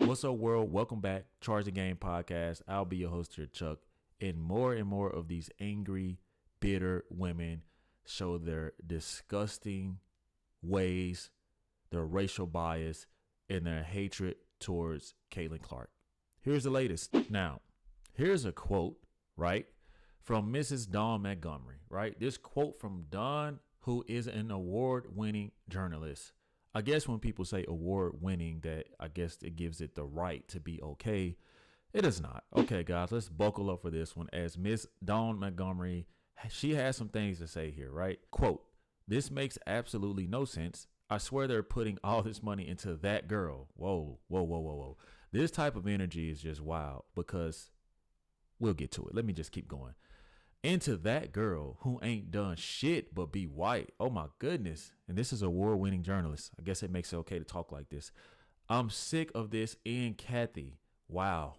What's up, world? Welcome back. Charge the Game podcast. I'll be your host here, Chuck. And more of these angry, bitter women show their disgusting ways, their racial bias, and their hatred towards Caitlin Clark. Here's the latest. Now, here's a quote, right, from Mrs. Dawn Montgomery, right? This quote from Dawn, who is an award-winning journalist. I guess when people say award-winning, that I guess it gives it the right to be okay. It is not. Okay, guys, let's buckle up for this one. As Miss Dawn Montgomery, she has some things to say here, right? Quote, "This makes absolutely no sense. I swear they're putting all this money into that girl." Whoa. This type of energy is just wild, because we'll get to it. Let me just keep going. Into that girl who ain't done shit but be white. Oh my goodness. And this is a award-winning journalist. I guess it makes it okay to talk like this. I'm sick of this. And Kathy, wow.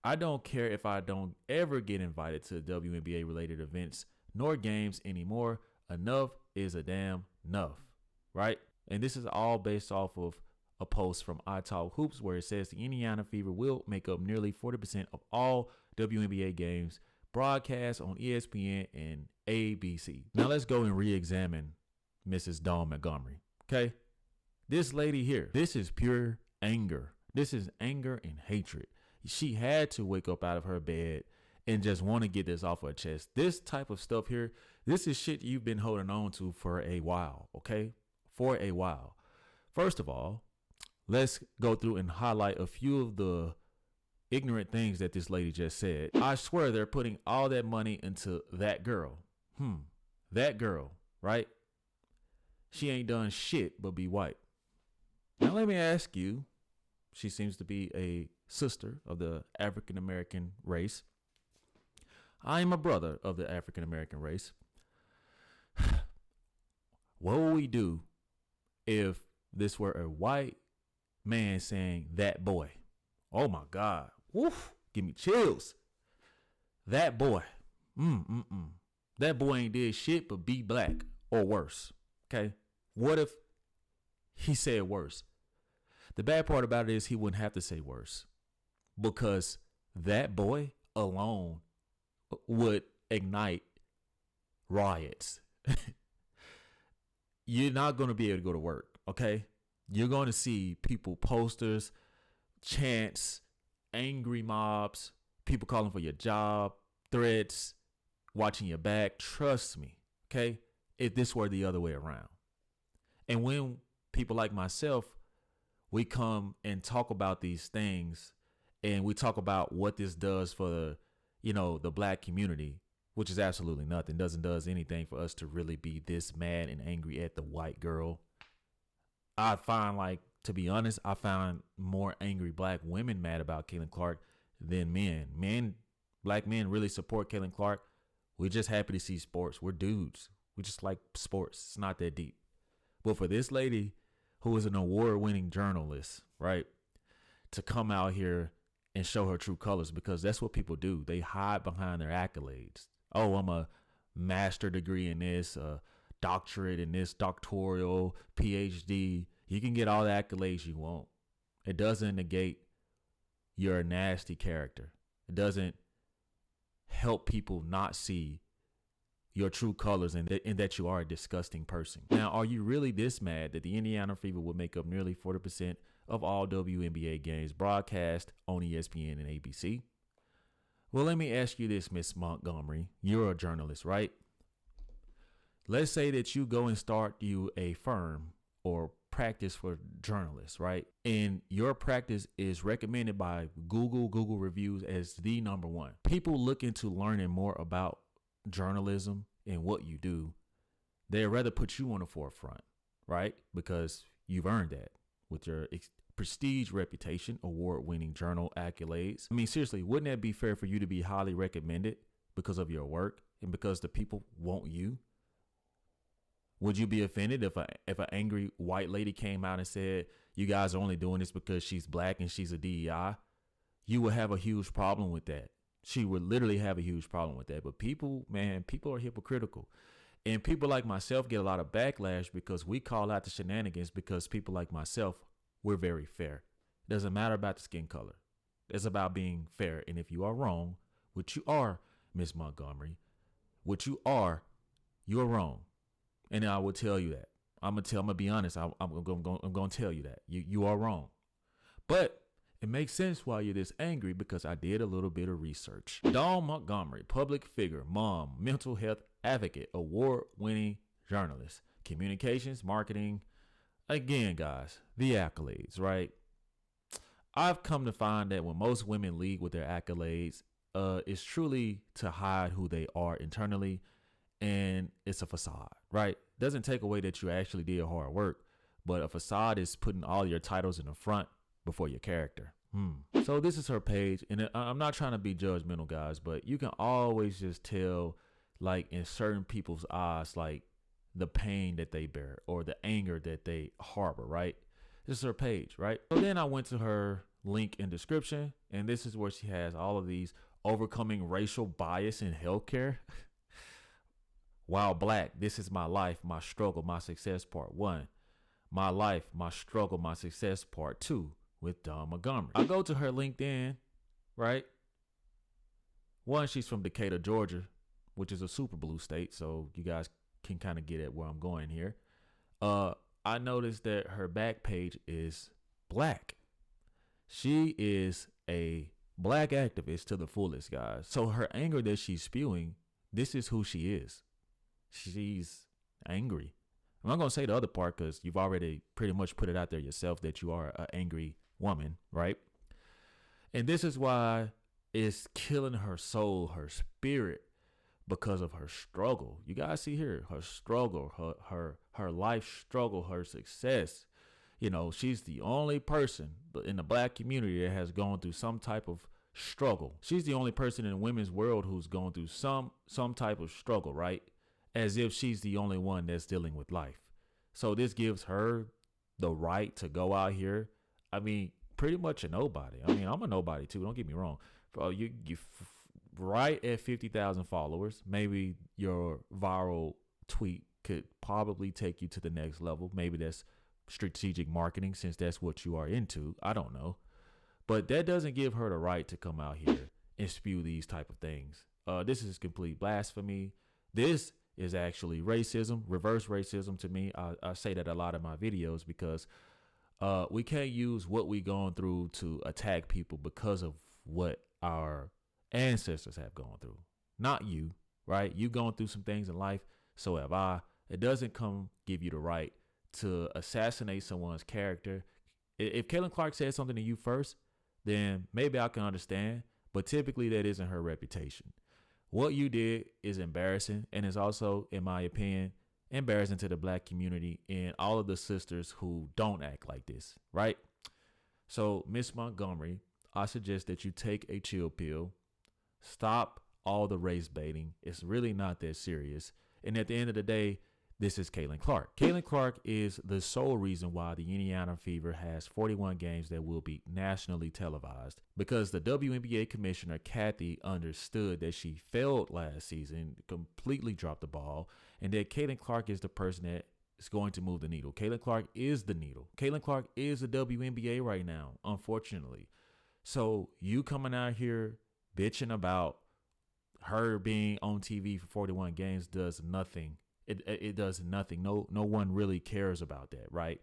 I don't care if I don't ever get invited to WNBA related events nor games anymore. Enough is a damn enough, right? And this is all based off of a post from I Talk Hoops, where it says the Indiana Fever will make up nearly 40% of all WNBA games broadcast on ESPN and ABC. Now let's go and re-examine Mrs. Dawn Montgomery. Okay, this lady here, this is pure anger. This is anger and hatred. She had to wake up out of her bed and just want to get this off her chest. This type of stuff here, this is shit you've been holding on to for a while. Okay, for a while. First of all, let's go through and highlight a few of the ignorant things that this lady just said. I swear they're putting all that money into that girl. That girl, right? She ain't done shit but be white. Now let me ask you, she seems to be a sister of the African American race. I am a brother of the African American race. What would we do if this were a white man saying that boy? Oh my God. Woof, give me chills. That boy. That boy ain't did shit but be black or worse. Okay. What if he said worse? The bad part about it is he wouldn't have to say worse, because that boy alone would ignite riots. You're not going to be able to go to work. Okay. You're going to see people, posters, chants, angry mobs, people calling for your job, threats, watching your back. Trust me, okay? If this were the other way around. And when people like myself, we come and talk about these things, and we talk about what this does for the black community, which is absolutely nothing. Does anything for us to really be this mad and angry at the white girl. I find, to be honest, I found more angry black women mad about Caitlin Clark than men. Black men really support Caitlin Clark. We're just happy to see sports. We're dudes. We just like sports. It's not that deep. But for this lady, who is an award-winning journalist, right, to come out here and show her true colors, because that's what people do. They hide behind their accolades. Oh, I'm a master degree in this, a doctorate in this, doctoral, PhD. You can get all the accolades you want. It doesn't negate you're a nasty character. It doesn't help people not see your true colors and that you are a disgusting person. Now, are you really this mad that the Indiana Fever will make up nearly 40% of all WNBA games broadcast on ESPN and ABC? Well, let me ask you this, Miss Montgomery. You're a journalist, right? Let's say that you go and start you a firm or practice for journalists, right? And your practice is recommended by Google reviews as the number one. People look into learning more about journalism and what you do. They'd rather put you on the forefront, right? Because you've earned that with your prestige, reputation, award-winning journal accolades. I mean, seriously, wouldn't that be fair for you to be highly recommended because of your work and because the people want you? Would you be offended if an angry white lady came out and said, you guys are only doing this because she's black and she's a DEI? You would have a huge problem with that. She would literally have a huge problem with that. But people are hypocritical. And people like myself get a lot of backlash because we call out the shenanigans, because people like myself, we're very fair. Doesn't matter about the skin color. It's about being fair. And if you are wrong, which you are, Miss Montgomery, what you are, you're wrong. And I will tell you that. I'm gonna be honest. I'm gonna tell you that you are wrong. But it makes sense why you're this angry, because I did a little bit of research. Dawn Montgomery, public figure, mom, mental health advocate, award-winning journalist, communications, marketing. Again, guys, the accolades, right? I've come to find that when most women lead with their accolades, it's truly to hide who they are internally, and it's a facade, right? Doesn't take away that you actually did hard work, but a facade is putting all your titles in the front before your character. So this is her page, and I'm not trying to be judgmental, guys, but you can always just tell, like, in certain people's eyes, like, the pain that they bear or the anger that they harbor, right? This is her page, right? So then I went to her link in description, and this is where she has all of these overcoming racial bias in healthcare. While black, this is my life, my struggle, my success, part 1. My life, my struggle, my success, part 2, with Dawn Montgomery. I go to her LinkedIn, right? One, she's from Decatur, Georgia, which is a super blue state, so you guys can kind of get at where I'm going here. I noticed that her back page is black. She is a black activist to the fullest, guys. So her anger that she's spewing, this is who she is. She's angry. I'm not going to say the other part because you've already pretty much put it out there yourself that you are an angry woman, right? And this is why it's killing her soul, her spirit, because of her struggle. You guys see here, her struggle, her life struggle, her success. You know, she's the only person in the black community that has gone through some type of struggle. She's the only person in the women's world who's gone through some type of struggle, right? As if she's the only one that's dealing with life. So this gives her the right to go out here. I mean, pretty much a nobody. I mean, I'm a nobody too. Don't get me wrong. You right at 50,000 followers. Maybe your viral tweet could probably take you to the next level. Maybe that's strategic marketing, since that's what you are into. I don't know. But that doesn't give her the right to come out here and spew these type of things. This is complete blasphemy. This is actually racism, reverse racism to me. I say that a lot in my videos because we can't use what we gone through to attack people because of what our ancestors have gone through. Not you, right? You gone through some things in life, so have I. It doesn't give you the right to assassinate someone's character. If Caitlin Clark said something to you first, then maybe I can understand, but typically that isn't her reputation. What you did is embarrassing, and it's also, in my opinion, embarrassing to the black community and all of the sisters who don't act like this, right? So, Miss Montgomery, I suggest that you take a chill pill. Stop all the race baiting. It's really not that serious. And at the end of the day, this is Caitlin Clark. Caitlin Clark is the sole reason why the Indiana Fever has 41 games that will be nationally televised, because the WNBA commissioner, Kathy, understood that she failed last season, completely dropped the ball, and that Caitlin Clark is the person that is going to move the needle. Caitlin Clark is the needle. Caitlin Clark is the WNBA right now, unfortunately. So you coming out here bitching about her being on TV for 41 games does nothing. It does nothing. No one really cares about that, right?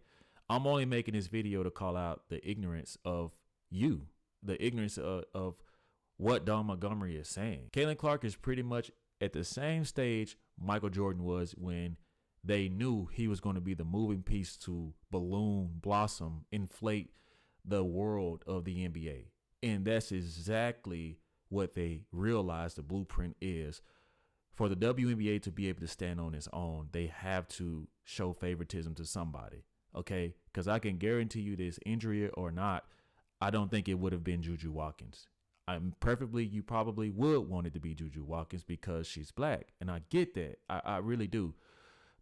I'm only making this video to call out the ignorance of you, the ignorance of what Dawn Montgomery is saying. Caitlin Clark is pretty much at the same stage Michael Jordan was when they knew he was going to be the moving piece to balloon, blossom, inflate the world of the NBA. And that's exactly what they realized the blueprint is. For the WNBA to be able to stand on its own, they have to show favoritism to somebody, okay? Because I can guarantee you this, injury or not, I don't think it would have been Juju Watkins. You probably would want it to be Juju Watkins because she's black, and I get that. I really do.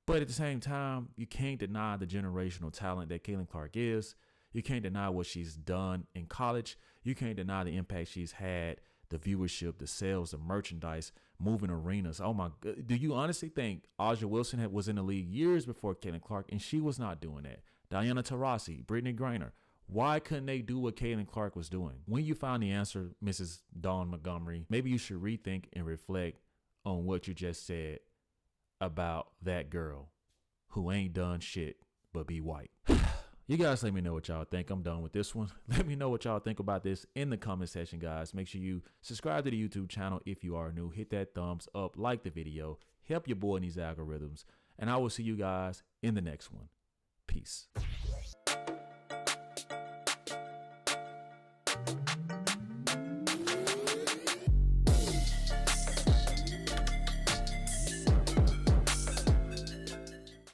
But at the same time, you can't deny the generational talent that Caitlin Clark is. You can't deny what she's done in college. You can't deny the impact she's had, the viewership, the sales, the merchandise, moving arenas. Oh my God. Do you honestly think Aja Wilson was in the league years before Caitlin Clark, and she was not doing that? Diana Taurasi, Brittany Griner. Why couldn't they do what Caitlin Clark was doing? When you find the answer, Mrs. Dawn Montgomery, maybe you should rethink and reflect on what you just said about that girl who ain't done shit but be white. You guys let me know what y'all think. I'm done with this one. Let me know what y'all think about this in the comment section, guys. Make sure you subscribe to the YouTube channel if you are new. Hit that thumbs up, like the video, help your boy in these algorithms, and I will see you guys in the next one. Peace.